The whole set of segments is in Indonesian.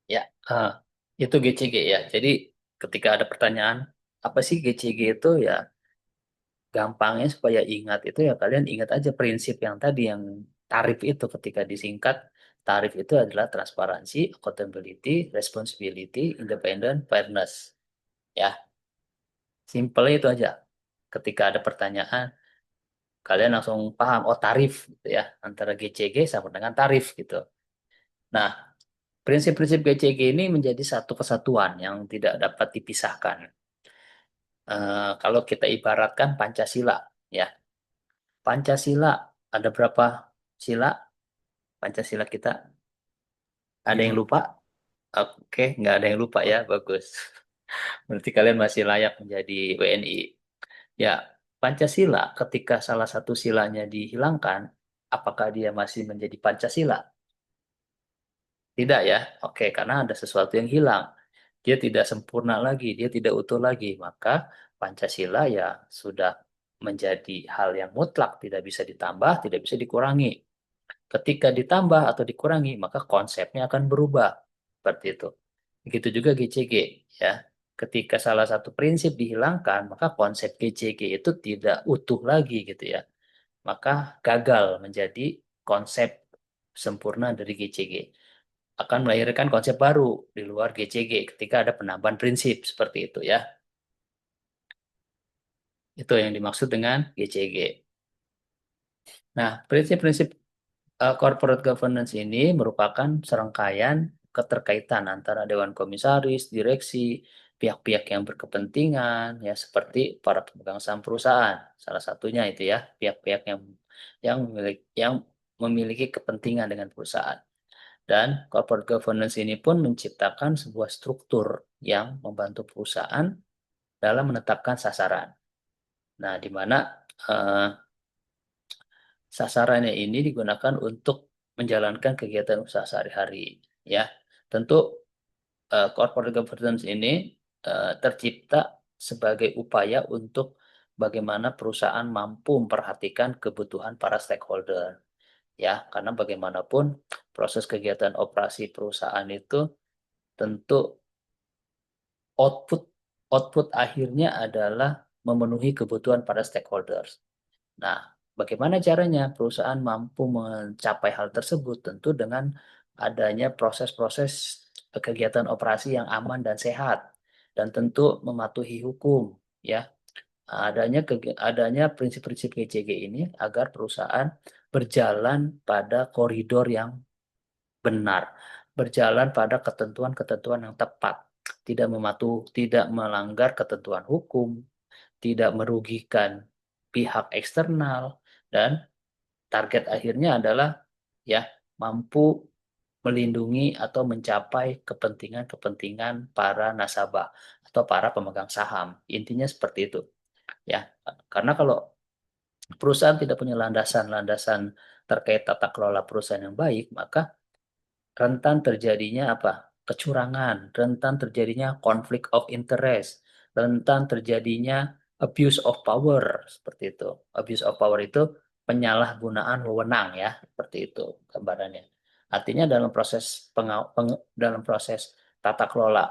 Ya, itu GCG ya. Jadi ketika ada pertanyaan, apa sih GCG itu ya, gampangnya supaya ingat itu ya kalian ingat aja prinsip yang tadi yang tarif itu ketika disingkat, tarif itu adalah transparansi, accountability, responsibility, independent, fairness. Ya, simple itu aja. Ketika ada pertanyaan, kalian langsung paham, oh tarif gitu ya, antara GCG sama dengan tarif gitu. Nah, prinsip-prinsip GCG ini menjadi satu kesatuan yang tidak dapat dipisahkan. Kalau kita ibaratkan Pancasila, ya. Pancasila ada berapa sila? Pancasila kita ada yang lupa? Oke, nggak ada yang lupa ya, bagus. Berarti kalian masih layak menjadi WNI. Ya, Pancasila ketika salah satu silanya dihilangkan, apakah dia masih menjadi Pancasila? Tidak ya. Oke, karena ada sesuatu yang hilang. Dia tidak sempurna lagi, dia tidak utuh lagi. Maka Pancasila ya sudah menjadi hal yang mutlak, tidak bisa ditambah, tidak bisa dikurangi. Ketika ditambah atau dikurangi, maka konsepnya akan berubah. Seperti itu. Begitu juga GCG, ya. Ketika salah satu prinsip dihilangkan, maka konsep GCG itu tidak utuh lagi gitu ya. Maka gagal menjadi konsep sempurna dari GCG. Akan melahirkan konsep baru di luar GCG ketika ada penambahan prinsip seperti itu ya. Itu yang dimaksud dengan GCG. Nah, prinsip-prinsip corporate governance ini merupakan serangkaian keterkaitan antara dewan komisaris, direksi, pihak-pihak yang berkepentingan, ya seperti para pemegang saham perusahaan. Salah satunya itu ya, pihak-pihak yang memiliki kepentingan dengan perusahaan. Dan corporate governance ini pun menciptakan sebuah struktur yang membantu perusahaan dalam menetapkan sasaran. Nah, di mana eh, sasarannya ini digunakan untuk menjalankan kegiatan usaha sehari-hari. Ya, tentu corporate governance ini tercipta sebagai upaya untuk bagaimana perusahaan mampu memperhatikan kebutuhan para stakeholder. Ya, karena bagaimanapun proses kegiatan operasi perusahaan itu tentu output output akhirnya adalah memenuhi kebutuhan para stakeholders. Nah, bagaimana caranya perusahaan mampu mencapai hal tersebut? Tentu dengan adanya proses-proses kegiatan operasi yang aman dan sehat, dan tentu mematuhi hukum, ya. Adanya prinsip-prinsip GCG ini agar perusahaan berjalan pada koridor yang benar, berjalan pada ketentuan-ketentuan yang tepat, tidak melanggar ketentuan hukum, tidak merugikan pihak eksternal, dan target akhirnya adalah ya mampu melindungi atau mencapai kepentingan-kepentingan para nasabah atau para pemegang saham. Intinya seperti itu ya. Karena kalau perusahaan tidak punya landasan-landasan terkait tata kelola perusahaan yang baik, maka rentan terjadinya apa? Kecurangan, rentan terjadinya konflik of interest, rentan terjadinya abuse of power, seperti itu. Abuse of power itu penyalahgunaan wewenang ya, seperti itu gambarannya. Artinya dalam proses tata kelola,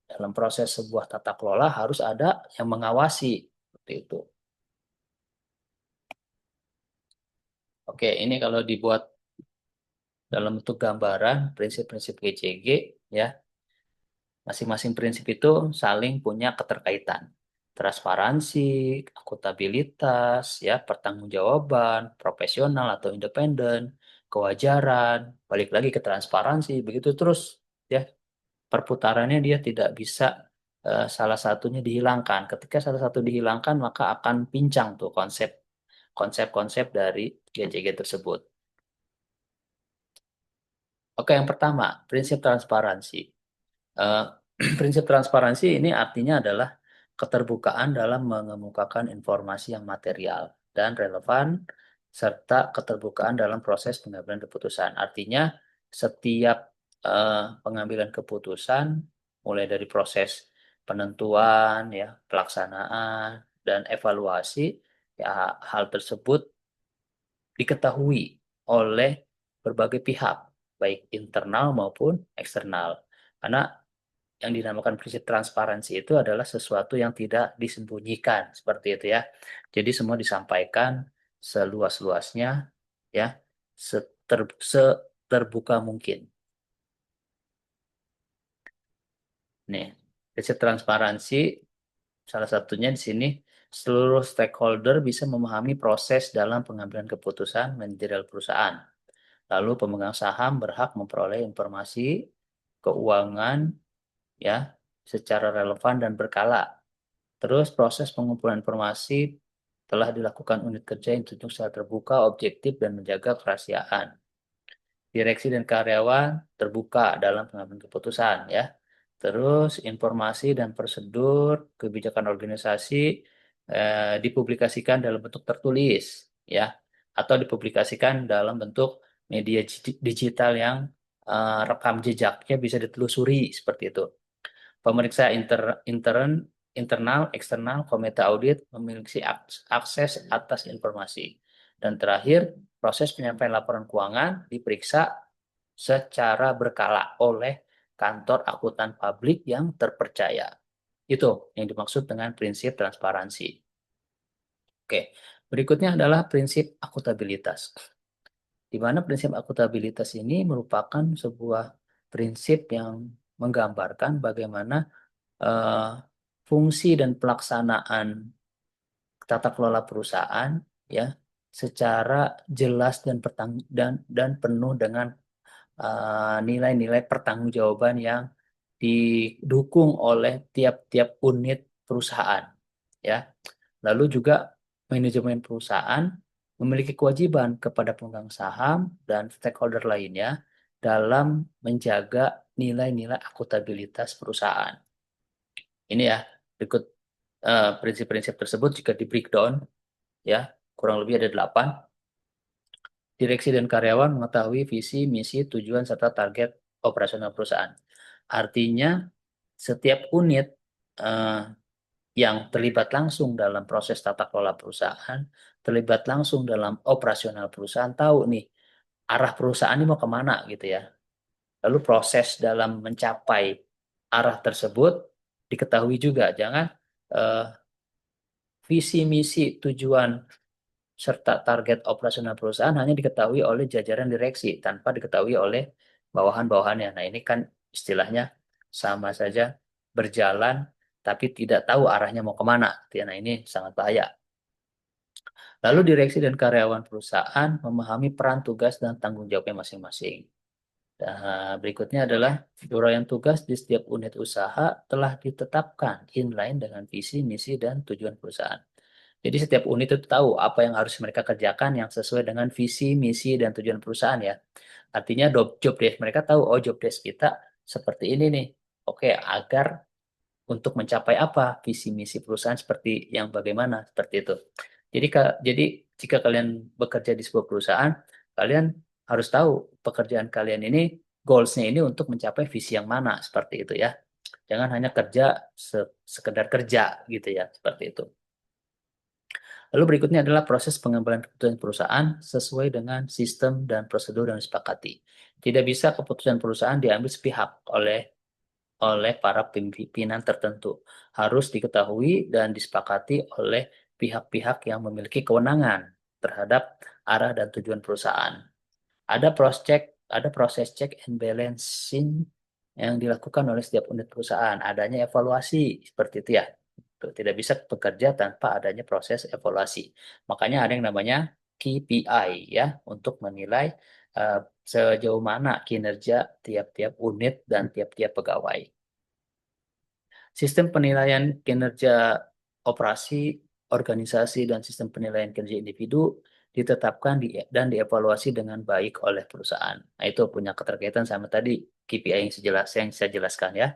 dalam proses sebuah tata kelola harus ada yang mengawasi, seperti itu. Oke, ini kalau dibuat dalam bentuk gambaran prinsip-prinsip GCG ya. Masing-masing prinsip itu saling punya keterkaitan. Transparansi, akuntabilitas, ya, pertanggungjawaban, profesional atau independen, kewajaran, balik lagi ke transparansi, begitu terus ya. Perputarannya dia tidak bisa salah satunya dihilangkan. Ketika salah satu dihilangkan, maka akan pincang tuh konsep-konsep dari GCG tersebut. Oke, yang pertama, prinsip transparansi. Eh, prinsip transparansi ini artinya adalah keterbukaan dalam mengemukakan informasi yang material dan relevan, serta keterbukaan dalam proses pengambilan keputusan. Artinya, setiap pengambilan keputusan, mulai dari proses penentuan, ya, pelaksanaan, dan evaluasi, ya, hal tersebut diketahui oleh berbagai pihak, baik internal maupun eksternal. Karena yang dinamakan prinsip transparansi itu adalah sesuatu yang tidak disembunyikan, seperti itu ya. Jadi semua disampaikan seluas-luasnya, ya, seterbuka mungkin. Nih, prinsip transparansi salah satunya di sini seluruh stakeholder bisa memahami proses dalam pengambilan keputusan manajerial perusahaan. Lalu pemegang saham berhak memperoleh informasi keuangan, ya, secara relevan dan berkala. Terus proses pengumpulan informasi telah dilakukan unit kerja yang ditunjuk secara terbuka, objektif, dan menjaga kerahasiaan. Direksi dan karyawan terbuka dalam pengambilan keputusan, ya. Terus informasi dan prosedur kebijakan organisasi dipublikasikan dalam bentuk tertulis, ya, atau dipublikasikan dalam bentuk media digital yang rekam jejaknya bisa ditelusuri seperti itu. Pemeriksa internal, eksternal, komite audit memiliki akses atas informasi. Dan terakhir, proses penyampaian laporan keuangan diperiksa secara berkala oleh kantor akuntan publik yang terpercaya. Itu yang dimaksud dengan prinsip transparansi. Oke, berikutnya adalah prinsip akuntabilitas. Di mana prinsip akuntabilitas ini merupakan sebuah prinsip yang menggambarkan bagaimana eh, fungsi dan pelaksanaan tata kelola perusahaan, ya, secara jelas dan dan penuh dengan nilai-nilai pertanggungjawaban yang didukung oleh tiap-tiap unit perusahaan, ya. Lalu juga manajemen perusahaan memiliki kewajiban kepada pemegang saham dan stakeholder lainnya dalam menjaga nilai-nilai akuntabilitas perusahaan. Ini ya, berikut prinsip-prinsip tersebut jika di breakdown, ya, kurang lebih ada 8. Direksi dan karyawan mengetahui visi, misi, tujuan, serta target operasional perusahaan. Artinya, setiap unit eh, yang terlibat langsung dalam proses tata kelola perusahaan, terlibat langsung dalam operasional perusahaan, tahu nih arah perusahaan ini mau kemana gitu ya. Lalu proses dalam mencapai arah tersebut diketahui juga. Jangan eh, visi, misi, tujuan, serta target operasional perusahaan hanya diketahui oleh jajaran direksi tanpa diketahui oleh bawahan-bawahannya. Nah, ini kan istilahnya sama saja berjalan tapi tidak tahu arahnya mau kemana. Nah, ini sangat bahaya. Lalu direksi dan karyawan perusahaan memahami peran tugas dan tanggung jawabnya masing-masing. Nah, berikutnya adalah uraian tugas di setiap unit usaha telah ditetapkan inline dengan visi, misi, dan tujuan perusahaan. Jadi setiap unit itu tahu apa yang harus mereka kerjakan yang sesuai dengan visi, misi, dan tujuan perusahaan ya. Artinya job desk mereka tahu, oh job desk kita seperti ini nih. Oke, agar untuk mencapai apa visi misi perusahaan seperti yang bagaimana seperti itu. Jadi jika kalian bekerja di sebuah perusahaan, kalian harus tahu pekerjaan kalian ini goals-nya ini untuk mencapai visi yang mana seperti itu ya. Jangan hanya kerja sekedar kerja gitu ya, seperti itu. Lalu berikutnya adalah proses pengambilan keputusan perusahaan sesuai dengan sistem dan prosedur yang disepakati. Tidak bisa keputusan perusahaan diambil sepihak oleh para pimpinan tertentu. Harus diketahui dan disepakati oleh pihak-pihak yang memiliki kewenangan terhadap arah dan tujuan perusahaan. Ada proses check and balancing yang dilakukan oleh setiap unit perusahaan. Adanya evaluasi seperti itu ya. Tidak bisa bekerja tanpa adanya proses evaluasi. Makanya ada yang namanya KPI ya untuk menilai eh, sejauh mana kinerja tiap-tiap unit dan tiap-tiap pegawai. Sistem penilaian kinerja operasi, organisasi, dan sistem penilaian kinerja individu ditetapkan dan dievaluasi dengan baik oleh perusahaan. Nah, itu punya keterkaitan sama tadi KPI yang saya jelaskan ya.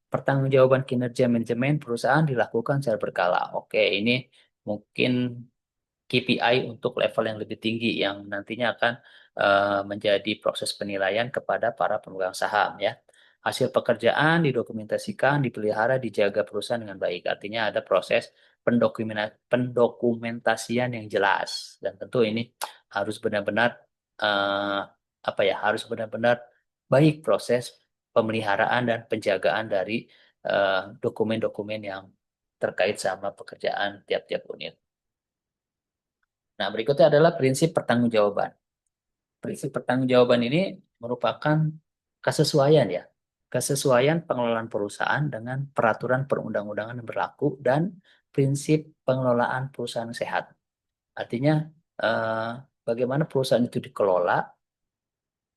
Pertanggungjawaban kinerja manajemen perusahaan dilakukan secara berkala. Oke, ini mungkin KPI untuk level yang lebih tinggi yang nantinya akan menjadi proses penilaian kepada para pemegang saham ya. Hasil pekerjaan didokumentasikan, dipelihara, dijaga perusahaan dengan baik. Artinya ada proses pendokumentasian yang jelas dan tentu ini harus benar-benar eh, apa ya, harus benar-benar baik proses pemeliharaan dan penjagaan dari dokumen-dokumen yang terkait sama pekerjaan tiap-tiap unit. Nah, berikutnya adalah prinsip pertanggungjawaban. Prinsip pertanggungjawaban ini merupakan kesesuaian ya, kesesuaian pengelolaan perusahaan dengan peraturan perundang-undangan yang berlaku dan prinsip pengelolaan perusahaan sehat. Artinya, eh, bagaimana perusahaan itu dikelola,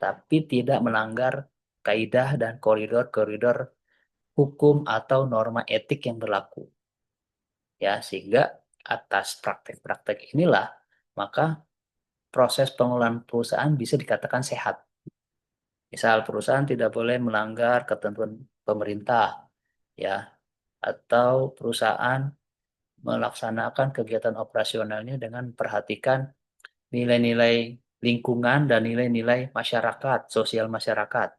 tapi tidak melanggar kaidah dan koridor-koridor hukum atau norma etik yang berlaku. Ya, sehingga atas praktek-praktek inilah, maka proses pengelolaan perusahaan bisa dikatakan sehat. Misal perusahaan tidak boleh melanggar ketentuan pemerintah, ya, atau perusahaan melaksanakan kegiatan operasionalnya dengan memperhatikan nilai-nilai lingkungan dan nilai-nilai masyarakat, sosial masyarakat.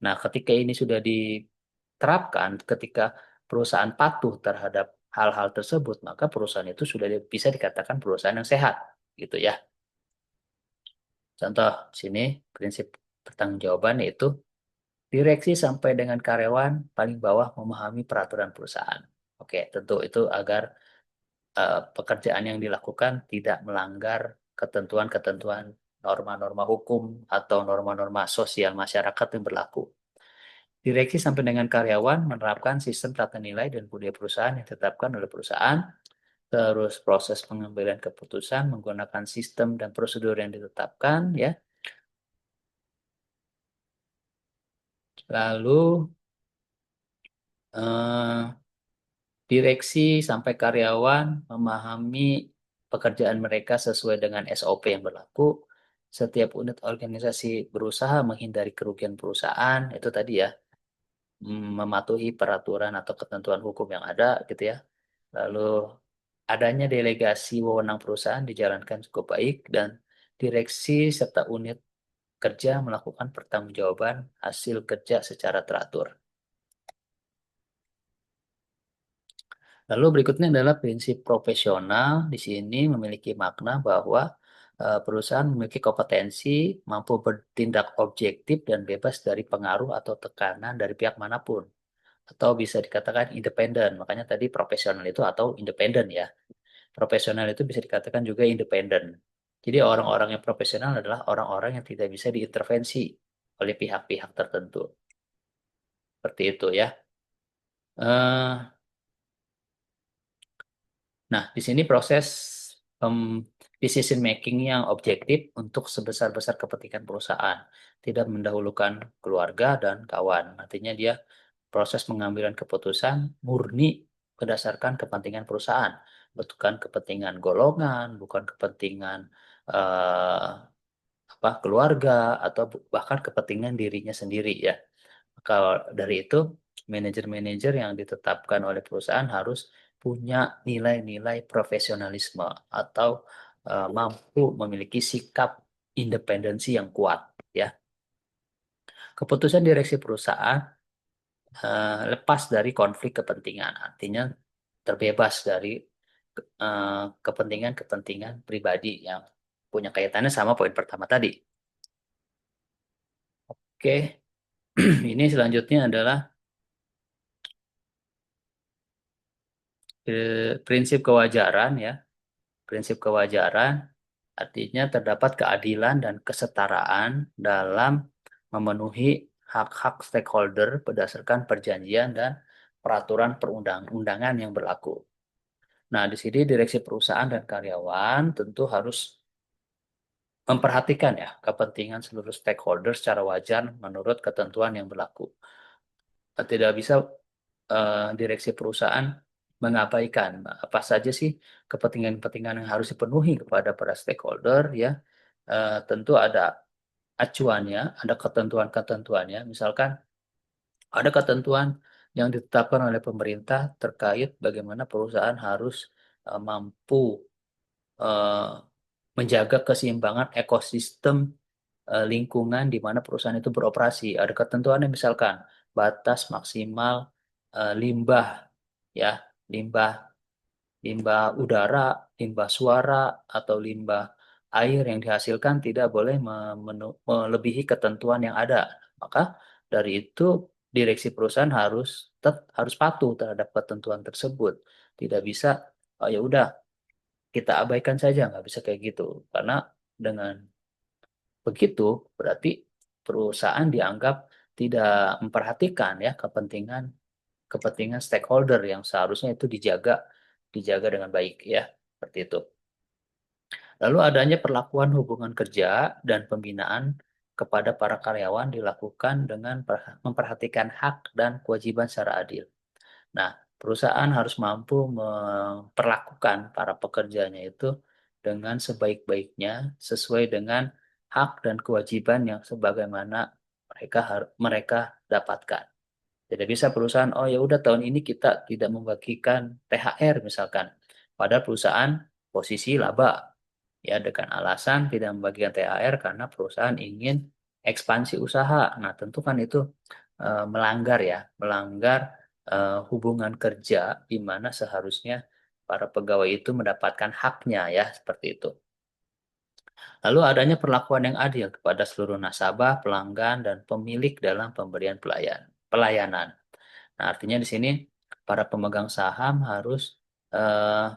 Nah, ketika ini sudah diterapkan, ketika perusahaan patuh terhadap hal-hal tersebut, maka perusahaan itu sudah bisa dikatakan perusahaan yang sehat, gitu ya. Contoh sini prinsip pertanggungjawaban yaitu direksi sampai dengan karyawan paling bawah memahami peraturan perusahaan. Oke, tentu itu agar pekerjaan yang dilakukan tidak melanggar ketentuan-ketentuan norma-norma hukum atau norma-norma sosial masyarakat yang berlaku. Direksi sampai dengan karyawan menerapkan sistem tata nilai dan budaya perusahaan yang ditetapkan oleh perusahaan. Terus proses pengambilan keputusan menggunakan sistem dan prosedur yang ditetapkan, ya. Lalu eh, direksi sampai karyawan memahami pekerjaan mereka sesuai dengan SOP yang berlaku. Setiap unit organisasi berusaha menghindari kerugian perusahaan, itu tadi ya, mematuhi peraturan atau ketentuan hukum yang ada, gitu ya. Lalu adanya delegasi wewenang perusahaan dijalankan cukup baik dan direksi serta unit kerja melakukan pertanggungjawaban hasil kerja secara teratur. Lalu berikutnya adalah prinsip profesional. Di sini memiliki makna bahwa perusahaan memiliki kompetensi, mampu bertindak objektif dan bebas dari pengaruh atau tekanan dari pihak manapun. Atau bisa dikatakan independen. Makanya tadi profesional itu atau independen ya. Profesional itu bisa dikatakan juga independen. Jadi orang-orang yang profesional adalah orang-orang yang tidak bisa diintervensi oleh pihak-pihak tertentu. Seperti itu ya. Eh, Nah, di sini proses decision making yang objektif untuk sebesar-besar kepentingan perusahaan, tidak mendahulukan keluarga dan kawan. Artinya dia proses pengambilan keputusan murni berdasarkan kepentingan perusahaan, bukan kepentingan golongan, bukan kepentingan eh, keluarga atau bahkan kepentingan dirinya sendiri ya. Kalau dari itu, manajer-manajer yang ditetapkan oleh perusahaan harus punya nilai-nilai profesionalisme atau mampu memiliki sikap independensi yang kuat, ya. Keputusan direksi perusahaan lepas dari konflik kepentingan, artinya terbebas dari kepentingan-kepentingan pribadi yang punya kaitannya sama poin pertama tadi. Oke, ini selanjutnya adalah prinsip kewajaran ya. Prinsip kewajaran artinya terdapat keadilan dan kesetaraan dalam memenuhi hak-hak stakeholder berdasarkan perjanjian dan peraturan perundang-undangan yang berlaku. Nah, di sini direksi perusahaan dan karyawan tentu harus memperhatikan ya kepentingan seluruh stakeholder secara wajar menurut ketentuan yang berlaku. Tidak bisa direksi perusahaan mengabaikan apa saja sih kepentingan-kepentingan yang harus dipenuhi kepada para stakeholder ya. Tentu ada acuannya, ada ketentuan-ketentuannya. Misalkan ada ketentuan yang ditetapkan oleh pemerintah terkait bagaimana perusahaan harus mampu eh, menjaga keseimbangan ekosistem lingkungan di mana perusahaan itu beroperasi. Ada ketentuannya misalkan batas maksimal limbah ya, limbah limbah udara, limbah suara atau limbah air yang dihasilkan tidak boleh melebihi ketentuan yang ada. Maka dari itu direksi perusahaan harus patuh terhadap ketentuan tersebut. Tidak bisa, oh ya udah kita abaikan saja, nggak bisa kayak gitu. Karena dengan begitu berarti perusahaan dianggap tidak memperhatikan ya kepentingan kepentingan stakeholder yang seharusnya itu dijaga dengan baik ya, seperti itu. Lalu adanya perlakuan hubungan kerja dan pembinaan kepada para karyawan dilakukan dengan memperhatikan hak dan kewajiban secara adil. Nah, perusahaan harus mampu memperlakukan para pekerjanya itu dengan sebaik-baiknya sesuai dengan hak dan kewajiban yang sebagaimana mereka dapatkan. Tidak bisa perusahaan, oh ya udah tahun ini kita tidak membagikan THR misalkan. Padahal perusahaan posisi laba ya dengan alasan tidak membagikan THR karena perusahaan ingin ekspansi usaha. Nah, tentu kan itu melanggar ya, melanggar hubungan kerja di mana seharusnya para pegawai itu mendapatkan haknya ya, seperti itu. Lalu adanya perlakuan yang adil kepada seluruh nasabah, pelanggan, dan pemilik dalam pemberian pelayanan. Nah, artinya di sini para pemegang saham harus eh,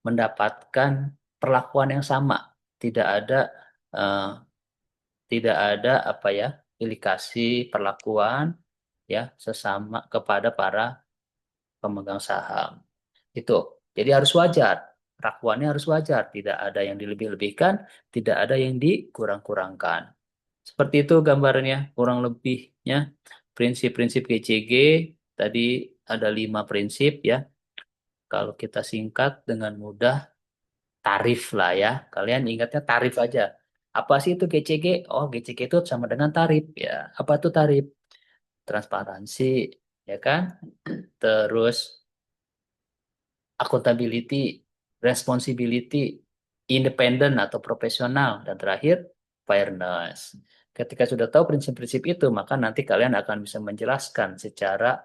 mendapatkan perlakuan yang sama. Eh, tidak ada apa ya, pilih kasih perlakuan ya sesama kepada para pemegang saham. Itu. Jadi harus wajar. Perlakuannya harus wajar, tidak ada yang dilebih-lebihkan, tidak ada yang dikurang-kurangkan. Seperti itu gambarnya, kurang lebihnya prinsip-prinsip GCG tadi ada 5 prinsip ya. Kalau kita singkat dengan mudah, tarif lah ya. Kalian ingatnya tarif aja. Apa sih itu GCG? Oh, GCG itu sama dengan tarif ya. Apa itu tarif? Transparansi, ya kan? Terus accountability, responsibility, independen atau profesional, dan terakhir fairness. Ketika sudah tahu prinsip-prinsip itu, maka nanti kalian akan bisa menjelaskan secara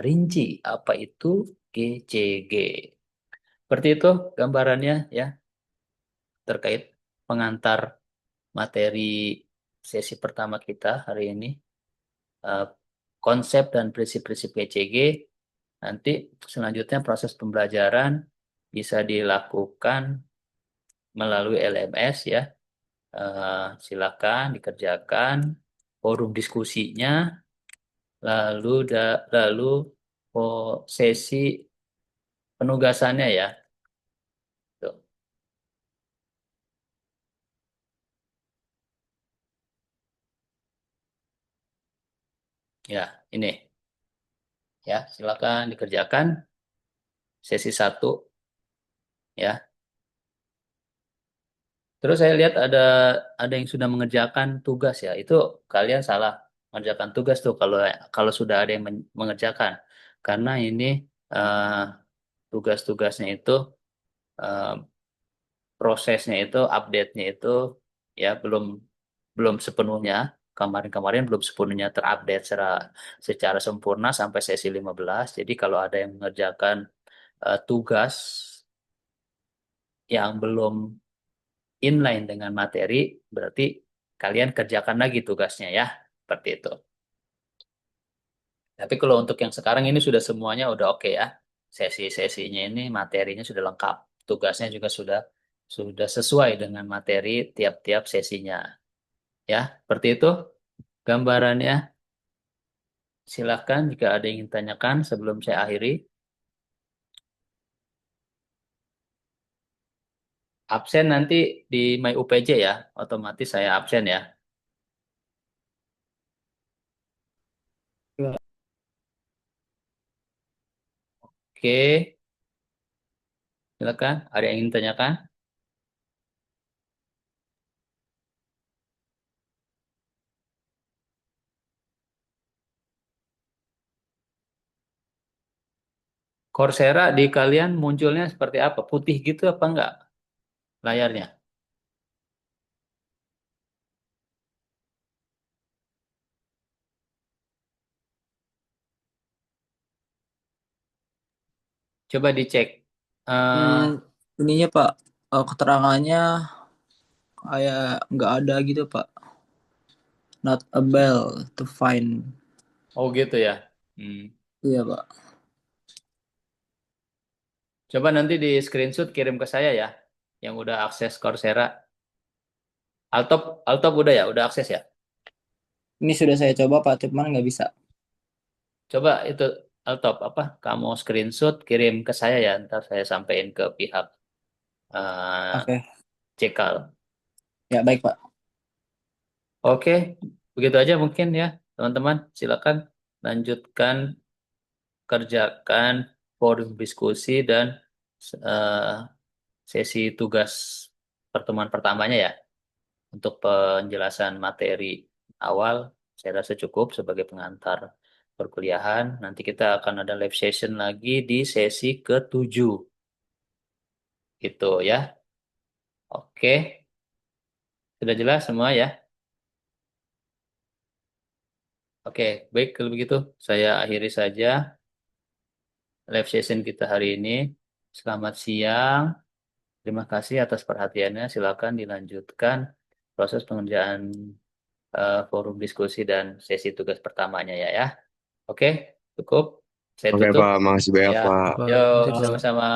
rinci apa itu GCG. Seperti itu gambarannya ya terkait pengantar materi sesi pertama kita hari ini. Eh, Konsep dan prinsip-prinsip GCG. Nanti selanjutnya proses pembelajaran bisa dilakukan melalui LMS ya. Silakan dikerjakan forum diskusinya, lalu sesi penugasannya ya. Tuh. Ya, ini ya, silakan dikerjakan sesi 1 ya. Terus saya lihat ada yang sudah mengerjakan tugas ya. Itu kalian salah mengerjakan tugas tuh kalau kalau sudah ada yang mengerjakan. Karena ini eh, tugas-tugasnya itu eh, prosesnya itu update-nya itu ya belum belum sepenuhnya kemarin-kemarin belum sepenuhnya terupdate secara sempurna sampai sesi 15. Jadi kalau ada yang mengerjakan tugas yang belum inline dengan materi, berarti kalian kerjakan lagi tugasnya ya. Seperti itu. Tapi kalau untuk yang sekarang ini sudah semuanya udah oke ya. Sesi-sesinya ini materinya sudah lengkap. Tugasnya juga sudah sesuai dengan materi tiap-tiap sesinya. Ya, seperti itu gambarannya. Silahkan jika ada yang ingin tanyakan sebelum saya akhiri. Absen nanti di My UPJ ya, otomatis saya absen ya. Ya. Oke, silakan. Ada yang ingin tanyakan? Coursera di kalian munculnya seperti apa? Putih gitu apa enggak layarnya? Coba dicek. Eh, Ininya Pak, keterangannya kayak nggak ada gitu Pak. Not able to find. Oh gitu ya. Hmm. Iya, Pak. Coba nanti di screenshot kirim ke saya ya, yang udah akses Coursera. Altop udah ya, udah akses ya. Ini sudah saya coba, Pak, cuman nggak bisa. Coba itu Altop apa? Kamu screenshot kirim ke saya ya, ntar saya sampaikan ke pihak Oke. Cekal. Ya, baik, Pak. Oke, begitu aja mungkin ya, teman-teman. Silakan lanjutkan kerjakan forum diskusi dan eh, sesi tugas pertemuan pertamanya ya. Untuk penjelasan materi awal, saya rasa cukup sebagai pengantar perkuliahan. Nanti kita akan ada live session lagi di sesi ke-7. Gitu ya. Oke, sudah jelas semua ya. Oke, baik kalau begitu. Saya akhiri saja live session kita hari ini. Selamat siang. Terima kasih atas perhatiannya. Silakan dilanjutkan proses pengerjaan forum diskusi dan sesi tugas pertamanya ya. Oke, cukup. Saya Oke tutup. Pak, makasih banyak Ya, Pak. yuk Pak. sama-sama.